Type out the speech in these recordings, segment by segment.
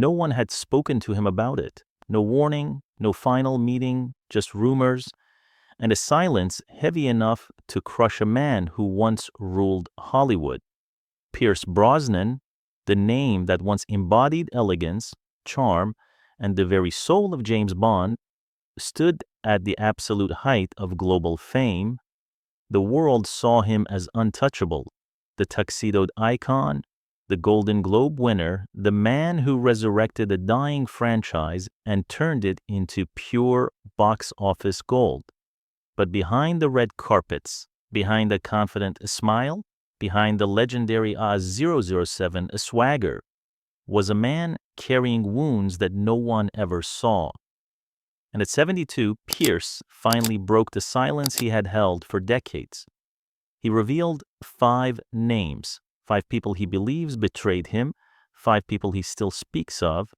no one had spoken to him about it. No warning, no final meeting, just rumors, and a silence heavy enough to crush a man who once ruled Hollywood. Pierce Brosnan, the name that once embodied elegance, charm, and the very soul of James Bond, stood at the absolute height of global fame. The world saw him as untouchable, the tuxedoed icon, the Golden Globe winner, the man who resurrected a dying franchise and turned it into pure box office gold. But behind the red carpets, behind a confident smile, behind the legendary Oz-007 swagger, was a man carrying wounds that no one ever saw. And at 72, Pierce finally broke the silence he had held for decades. He revealed 5 names, 5 people he believes betrayed him, 5 people he still speaks of,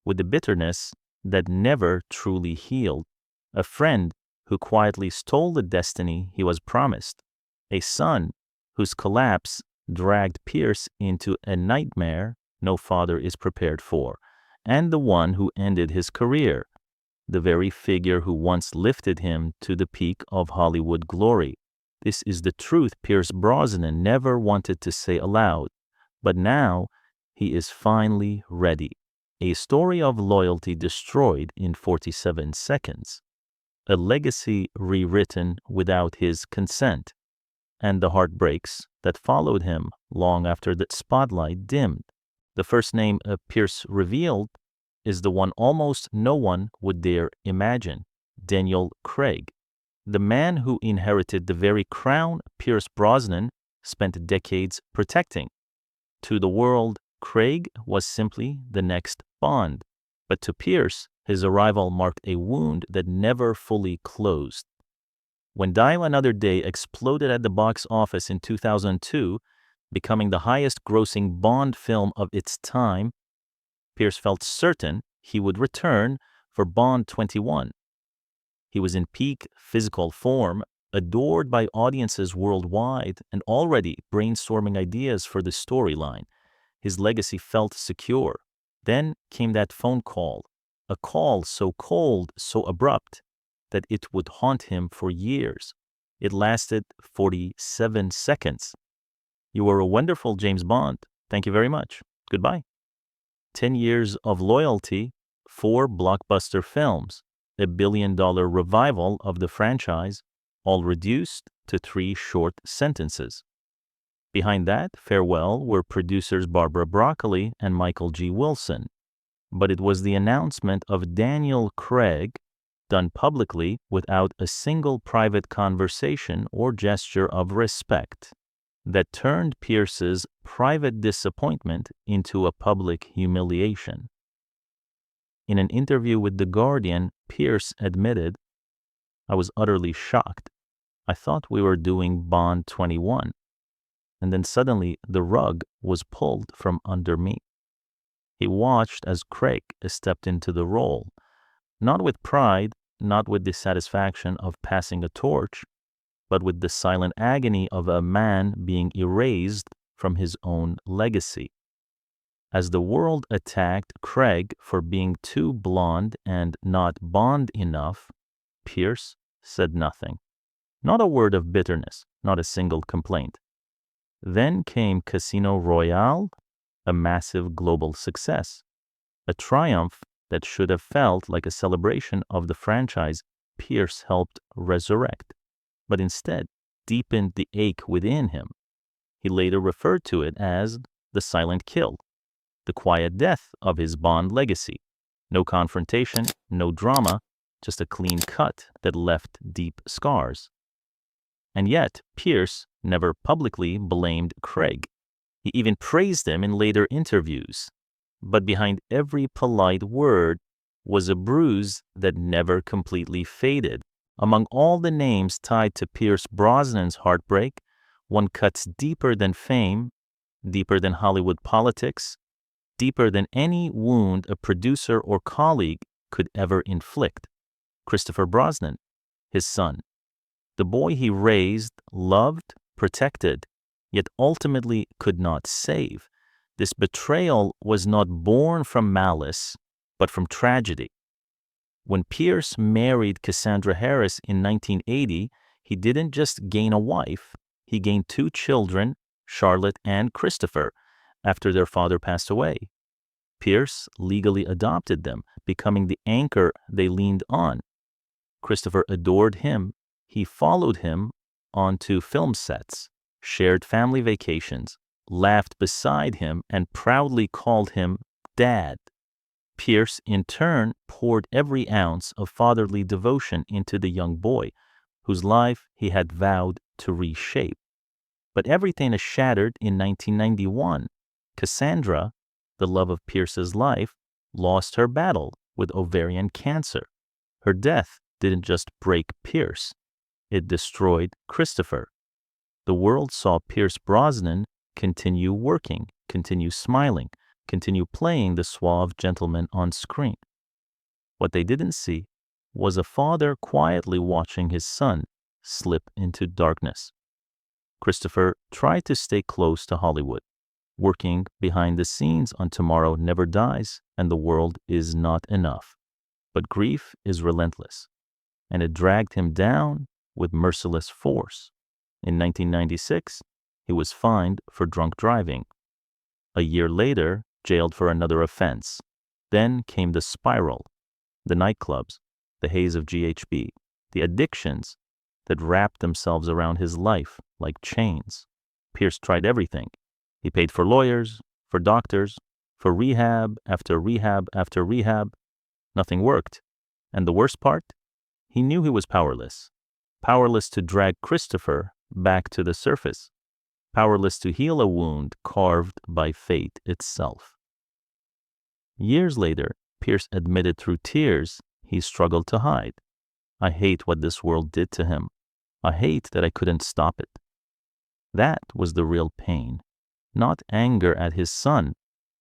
with the bitterness that never truly healed. A friend who quietly stole the destiny he was promised. A son whose collapse dragged Pierce into a nightmare no father is prepared for. And the one who ended his career, the very figure who once lifted him to the peak of Hollywood glory. This is the truth Pierce Brosnan never wanted to say aloud, but now he is finally ready. A story of loyalty destroyed in 47 seconds. A legacy rewritten without his consent, and the heartbreaks that followed him long after the spotlight dimmed. The first name Pierce revealed is the one almost no one would dare imagine, Daniel Craig, the man who inherited the very crown Pierce Brosnan spent decades protecting. To the world, Craig was simply the next Bond, but to Pierce, his arrival marked a wound that never fully closed. When Die Another Day exploded at the box office in 2002, becoming the highest-grossing Bond film of its time, Pierce felt certain he would return for Bond 21. He was in peak physical form, adored by audiences worldwide, and already brainstorming ideas for the storyline. His legacy felt secure. Then came that phone call, a call so cold, so abrupt, that it would haunt him for years. It lasted 47 seconds. You were a wonderful James Bond. Thank you very much. Goodbye. 10 years of loyalty, 4 blockbuster films, a billion-dollar revival of the franchise, all reduced to 3 short sentences. Behind that farewell were producers Barbara Broccoli and Michael G. Wilson. But it was the announcement of Daniel Craig, done publicly without a single private conversation or gesture of respect, that turned Pierce's private disappointment into a public humiliation. In an interview with The Guardian, Pierce admitted, "I was utterly shocked. I thought we were doing Bond 21. And then suddenly the rug was pulled from under me." He watched as Craig stepped into the role, not with pride, not with the satisfaction of passing a torch, but with the silent agony of a man being erased from his own legacy. As the world attacked Craig for being too blonde and not Bond enough, Pierce said nothing. Not a word of bitterness, not a single complaint. Then came Casino Royale, a massive global success, a triumph that should have felt like a celebration of the franchise Pierce helped resurrect, but instead deepened the ache within him. He later referred to it as the silent kill, the quiet death of his Bond legacy. No confrontation, no drama, just a clean cut that left deep scars. And yet, Pierce never publicly blamed Craig. He even praised him in later interviews. But behind every polite word was a bruise that never completely faded. Among all the names tied to Pierce Brosnan's heartbreak, one cuts deeper than fame, deeper than Hollywood politics, deeper than any wound a producer or colleague could ever inflict. Christopher Brosnan, his son. The boy he raised, loved, protected, yet ultimately could not save. This betrayal was not born from malice, but from tragedy. When Pierce married Cassandra Harris in 1980, he didn't just gain a wife, he gained 2 children, Charlotte and Christopher, after their father passed away. Pierce legally adopted them, becoming the anchor they leaned on. Christopher adored him. He followed him onto film sets, shared family vacations, laughed beside him, and proudly called him Dad. Pierce, in turn, poured every ounce of fatherly devotion into the young boy, whose life he had vowed to reshape. But everything is shattered in 1991. Cassandra, the love of Pierce's life, lost her battle with ovarian cancer. Her death didn't just break Pierce, it destroyed Christopher. The world saw Pierce Brosnan continue working, continue smiling, continue playing the suave gentleman on screen. What they didn't see was a father quietly watching his son slip into darkness. Christopher tried to stay close to Hollywood, working behind the scenes on Tomorrow Never Dies and The World Is Not Enough. But grief is relentless, and it dragged him down with merciless force. In 1996, he was fined for drunk driving. A year later, jailed for another offense. Then came the spiral, the nightclubs, the haze of GHB, the addictions that wrapped themselves around his life like chains. Pierce tried everything. He paid for lawyers, for doctors, for rehab after rehab after rehab. Nothing worked. And the worst part? He knew he was powerless. Powerless to drag Christopher back to the surface. Powerless to heal a wound carved by fate itself. Years later, Pierce admitted through tears he struggled to hide. I hate what this world did to him. I hate that I couldn't stop it. That was the real pain. Not anger at his son,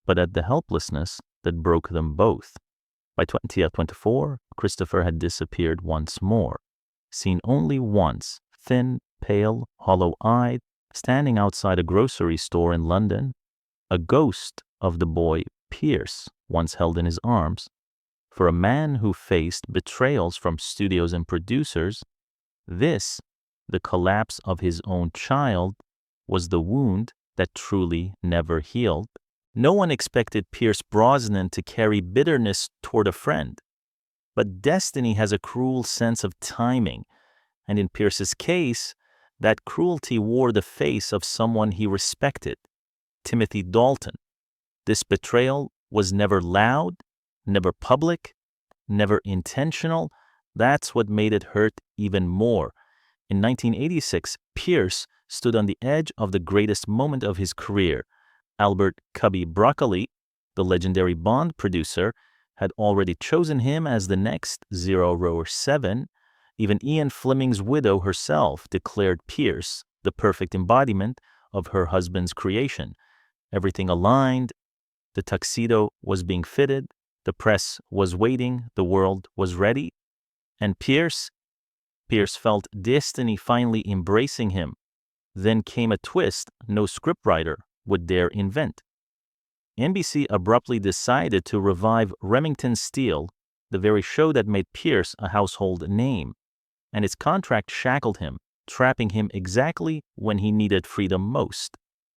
but at the helplessness that broke them both. By 2024, Christopher had disappeared once more. Seen only once, thin, pale, hollow-eyed, standing outside a grocery store in London, a ghost of the boy Pierce once held in his arms. For a man who faced betrayals from studios and producers, this, the collapse of his own child, was the wound that truly never healed. No one expected Pierce Brosnan to carry bitterness toward a friend. But destiny has a cruel sense of timing, and in Pierce's case, that cruelty wore the face of someone he respected, Timothy Dalton. This betrayal was never loud, never public, never intentional. That's what made it hurt even more. In 1986, Pierce stood on the edge of the greatest moment of his career. Albert "Cubby" Broccoli, the legendary Bond producer, had already chosen him as the next 007. Even Ian Fleming's widow herself declared Pierce the perfect embodiment of her husband's creation. Everything aligned, the tuxedo was being fitted, the press was waiting, the world was ready, and Pierce felt destiny finally embracing him. Then came a twist no scriptwriter would dare invent. NBC abruptly decided to revive Remington Steele, the very show that made Pierce a household name, and its contract shackled him, trapping him exactly when he needed freedom most.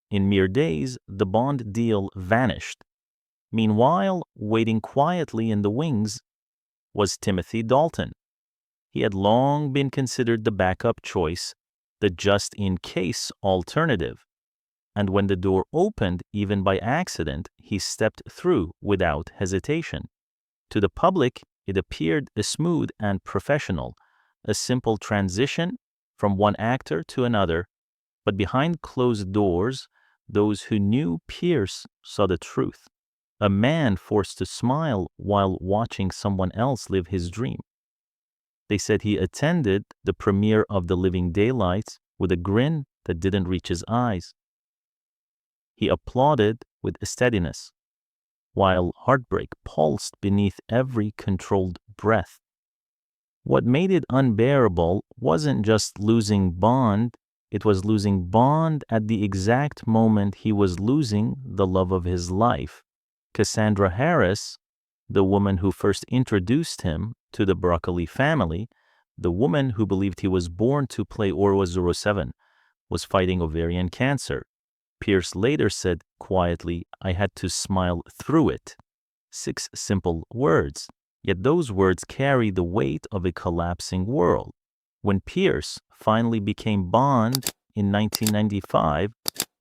In mere days, the Bond deal vanished. Meanwhile, waiting quietly in the wings was Timothy Dalton. He had long been considered the backup choice, the just-in-case alternative. And when the door opened, even by accident, he stepped through without hesitation. To the public, it appeared smooth and professional, a simple transition from one actor to another. But behind closed doors, those who knew Pierce saw the truth. A man forced to smile while watching someone else live his dream. They said he attended the premiere of The Living Daylights with a grin that didn't reach his eyes. He applauded with steadiness, while heartbreak pulsed beneath every controlled breath. What made it unbearable wasn't just losing Bond, It was losing Bond at the exact moment he was losing the love of his life. Cassandra Harris, the woman who first introduced him to the Broccoli family, the woman who believed he was born to play Orwa 07, was fighting ovarian cancer. Pierce later said quietly, "I had to smile through it." 6 simple words, yet those words carry the weight of a collapsing world. When Pierce finally became Bond in 1995,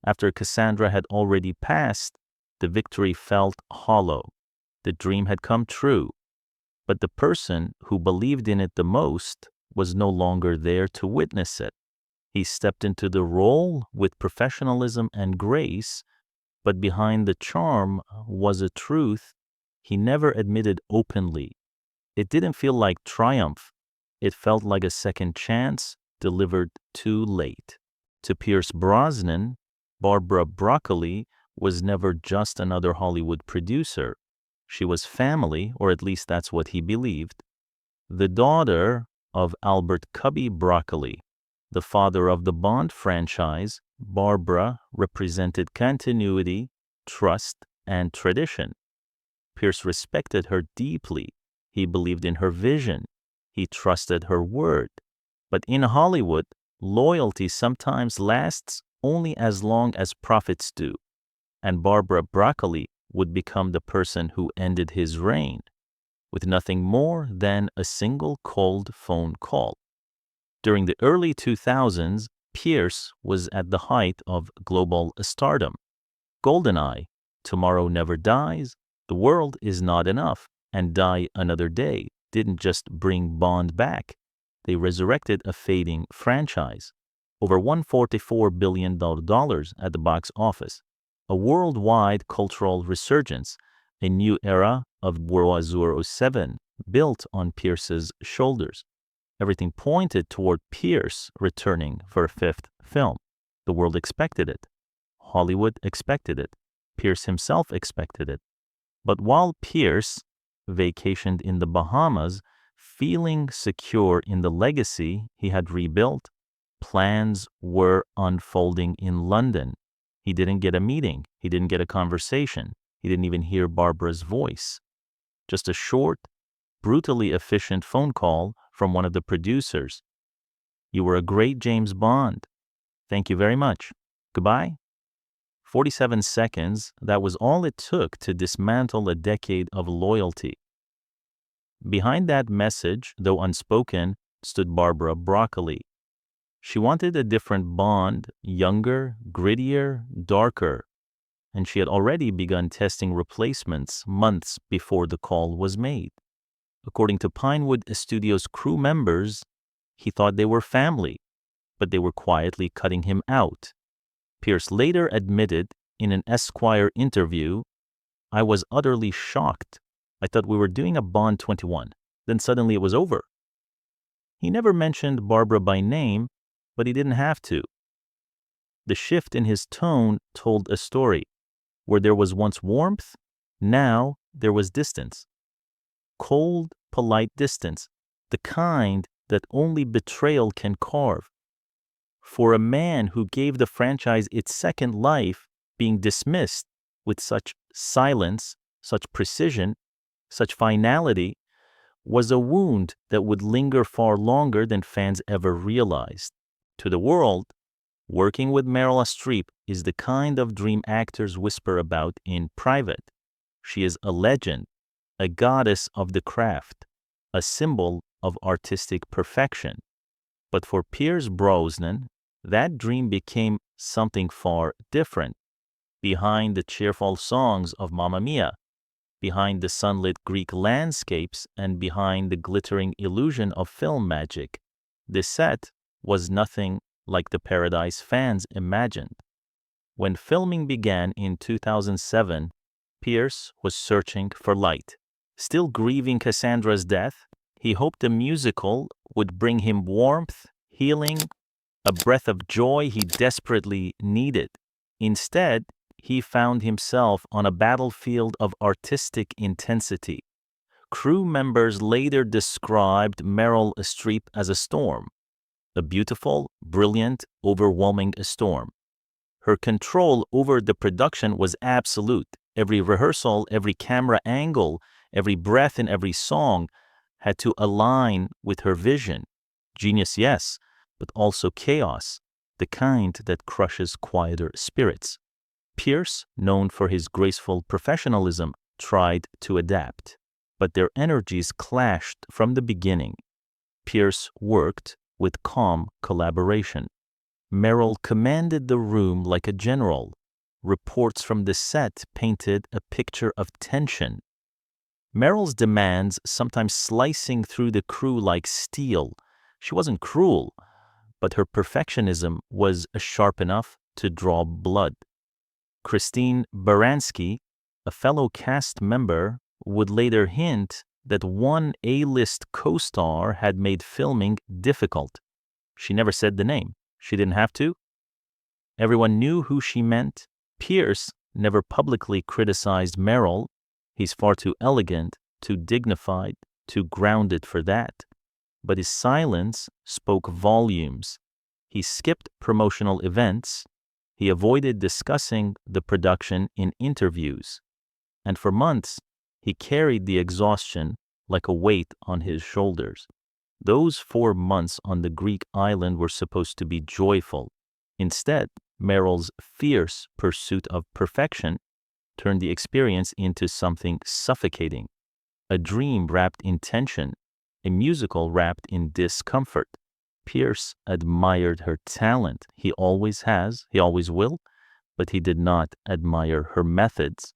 after Cassandra had already passed, the victory felt hollow. The dream had come true, but the person who believed in it the most was no longer there to witness it. He stepped into the role with professionalism and grace, but behind the charm was a truth he never admitted openly. It didn't feel like triumph. It felt like a second chance delivered too late. To Pierce Brosnan, Barbara Broccoli was never just another Hollywood producer. She was family, or at least that's what he believed. The daughter of Albert Cubby Broccoli, the father of the Bond franchise, Barbara represented continuity, trust, and tradition. Pierce respected her deeply. He believed in her vision. He trusted her word. But in Hollywood, loyalty sometimes lasts only as long as profits do. And Barbara Broccoli would become the person who ended his reign, with nothing more than a single cold phone call. During the early 2000s, Pierce was at the height of global stardom. GoldenEye, Tomorrow Never Dies, The World Is Not Enough, and Die Another Day didn't just bring Bond back. They resurrected a fading franchise. Over $144 billion at the box office. A worldwide cultural resurgence, a new era of Orwa 07 built on Pierce's shoulders. Everything pointed toward Pierce returning for a 5th film. The world expected it. Hollywood expected it. Pierce himself expected it. But while Pierce vacationed in the Bahamas, feeling secure in the legacy he had rebuilt, plans were unfolding in London. He didn't get a meeting. He didn't get a conversation. He didn't even hear Barbara's voice. Just a short, brutally efficient phone call from one of the producers. "You were a great James Bond. Thank you very much. Goodbye." 47 seconds, that was all it took to dismantle a decade of loyalty. Behind that message, though unspoken, stood Barbara Broccoli. She wanted a different Bond, younger, grittier, darker, and she had already begun testing replacements months before the call was made. According to Pinewood Studios crew members, he thought they were family, but they were quietly cutting him out. Pierce later admitted in an Esquire interview, "I was utterly shocked. I thought we were doing a Bond 21. Then suddenly it was over." He never mentioned Barbara by name, but he didn't have to. The shift in his tone told a story. Where there was once warmth, now there was distance. Cold, polite distance, the kind that only betrayal can carve. For a man who gave the franchise its second life, being dismissed with such silence, such precision, such finality, was a wound that would linger far longer than fans ever realized. To the world, working with Meryl Streep is the kind of dream actors whisper about in private. She is a legend, a goddess of the craft, a symbol of artistic perfection. But for Pierce Brosnan, that dream became something far different. Behind the cheerful songs of Mamma Mia, behind the sunlit Greek landscapes, and behind the glittering illusion of film magic, the set was nothing like the paradise fans imagined. When filming began in 2007, Pierce was searching for light. Still grieving Cassandra's death, he hoped the musical would bring him warmth, healing, a breath of joy he desperately needed. Instead, he found himself on a battlefield of artistic intensity. Crew members later described Meryl Streep as a storm, a beautiful, brilliant, overwhelming storm. Her control over the production was absolute. Every rehearsal, every camera angle, every breath in every song had to align with her vision. Genius, yes, but also chaos, the kind that crushes quieter spirits. Pierce, known for his graceful professionalism, tried to adapt, but their energies clashed from the beginning. Pierce worked with calm collaboration. Meryl commanded the room like a general. Reports from the set painted a picture of tension. Meryl's demands sometimes slicing through the crew like steel. She wasn't cruel, but her perfectionism was sharp enough to draw blood. Christine Baranski, a fellow cast member, would later hint that one A-list co-star had made filming difficult. She never said the name. She didn't have to. Everyone knew who she meant. Pierce never publicly criticized Meryl. He's far too elegant, too dignified, too grounded for that. But his silence spoke volumes. He skipped promotional events. He avoided discussing the production in interviews. And for months, he carried the exhaustion like a weight on his shoulders. Those 4 months on the Greek island were supposed to be joyful. Instead, Meryl's fierce pursuit of perfection turned the experience into something suffocating. A dream wrapped in tension, a musical wrapped in discomfort. Pierce admired her talent. He always has, he always will, but he did not admire her methods.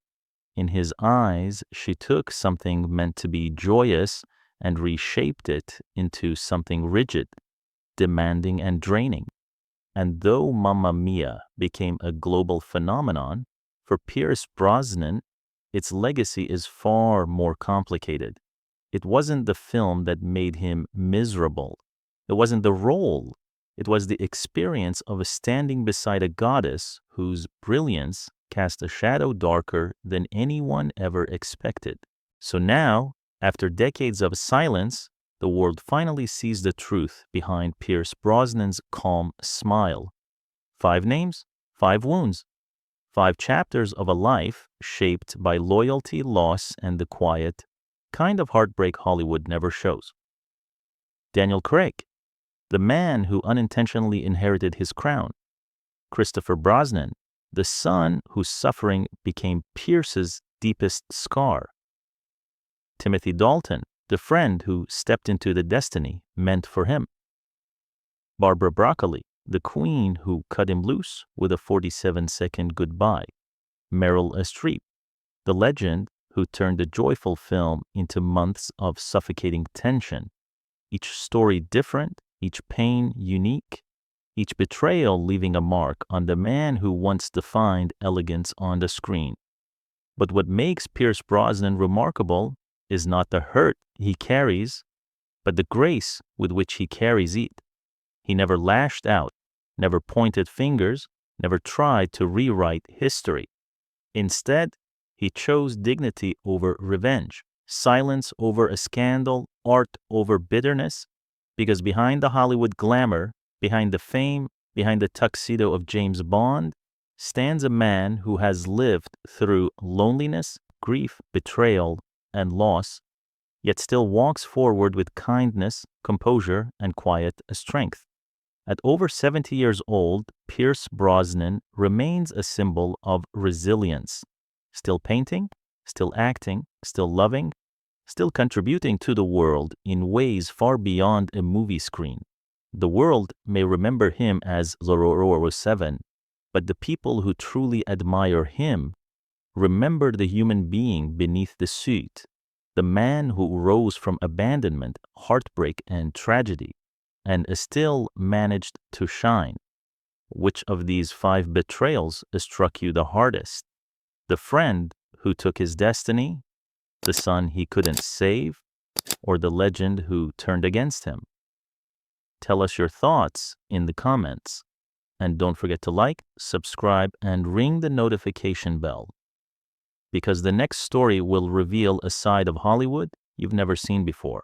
In his eyes, she took something meant to be joyous and reshaped it into something rigid, demanding and draining. And though Mamma Mia became a global phenomenon, for Pierce Brosnan, its legacy is far more complicated. It wasn't the film that made him miserable. It wasn't the role. It was the experience of standing beside a goddess whose brilliance cast a shadow darker than anyone ever expected. So now, after decades of silence, the world finally sees the truth behind Pierce Brosnan's calm smile. 5 names, 5 wounds, 5 chapters of a life shaped by loyalty, loss, and the quiet kind of heartbreak Hollywood never shows. Daniel Craig, the man who unintentionally inherited his crown. Christopher Brosnan, the son whose suffering became Pierce's deepest scar. Timothy Dalton, the friend who stepped into the destiny meant for him. Barbara Broccoli, the queen who cut him loose with a 47-second goodbye. Meryl Streep, the legend who turned a joyful film into months of suffocating tension. Each story different, each pain unique, each betrayal leaving a mark on the man who once defined elegance on the screen. But what makes Pierce Brosnan remarkable is not the hurt he carries, but the grace with which he carries it. He never lashed out, never pointed fingers, never tried to rewrite history. Instead, he chose dignity over revenge, silence over a scandal, art over bitterness, because behind the Hollywood glamour, behind the fame, behind the tuxedo of James Bond, stands a man who has lived through loneliness, grief, betrayal, and loss, yet still walks forward with kindness, composure, and quiet strength. At over 70 years old, Pierce Brosnan remains a symbol of resilience. Still painting, still acting, still loving, still contributing to the world in ways far beyond a movie screen. The world may remember him as 007, but the people who truly admire him remember the human being beneath the suit, the man who rose from abandonment, heartbreak, and tragedy, and still managed to shine. Which of these 5 betrayals struck you the hardest? The friend who took his destiny, the son he couldn't save, or the legend who turned against him? Tell us your thoughts in the comments. And don't forget to like, subscribe, and ring the notification bell, because the next story will reveal a side of Hollywood you've never seen before.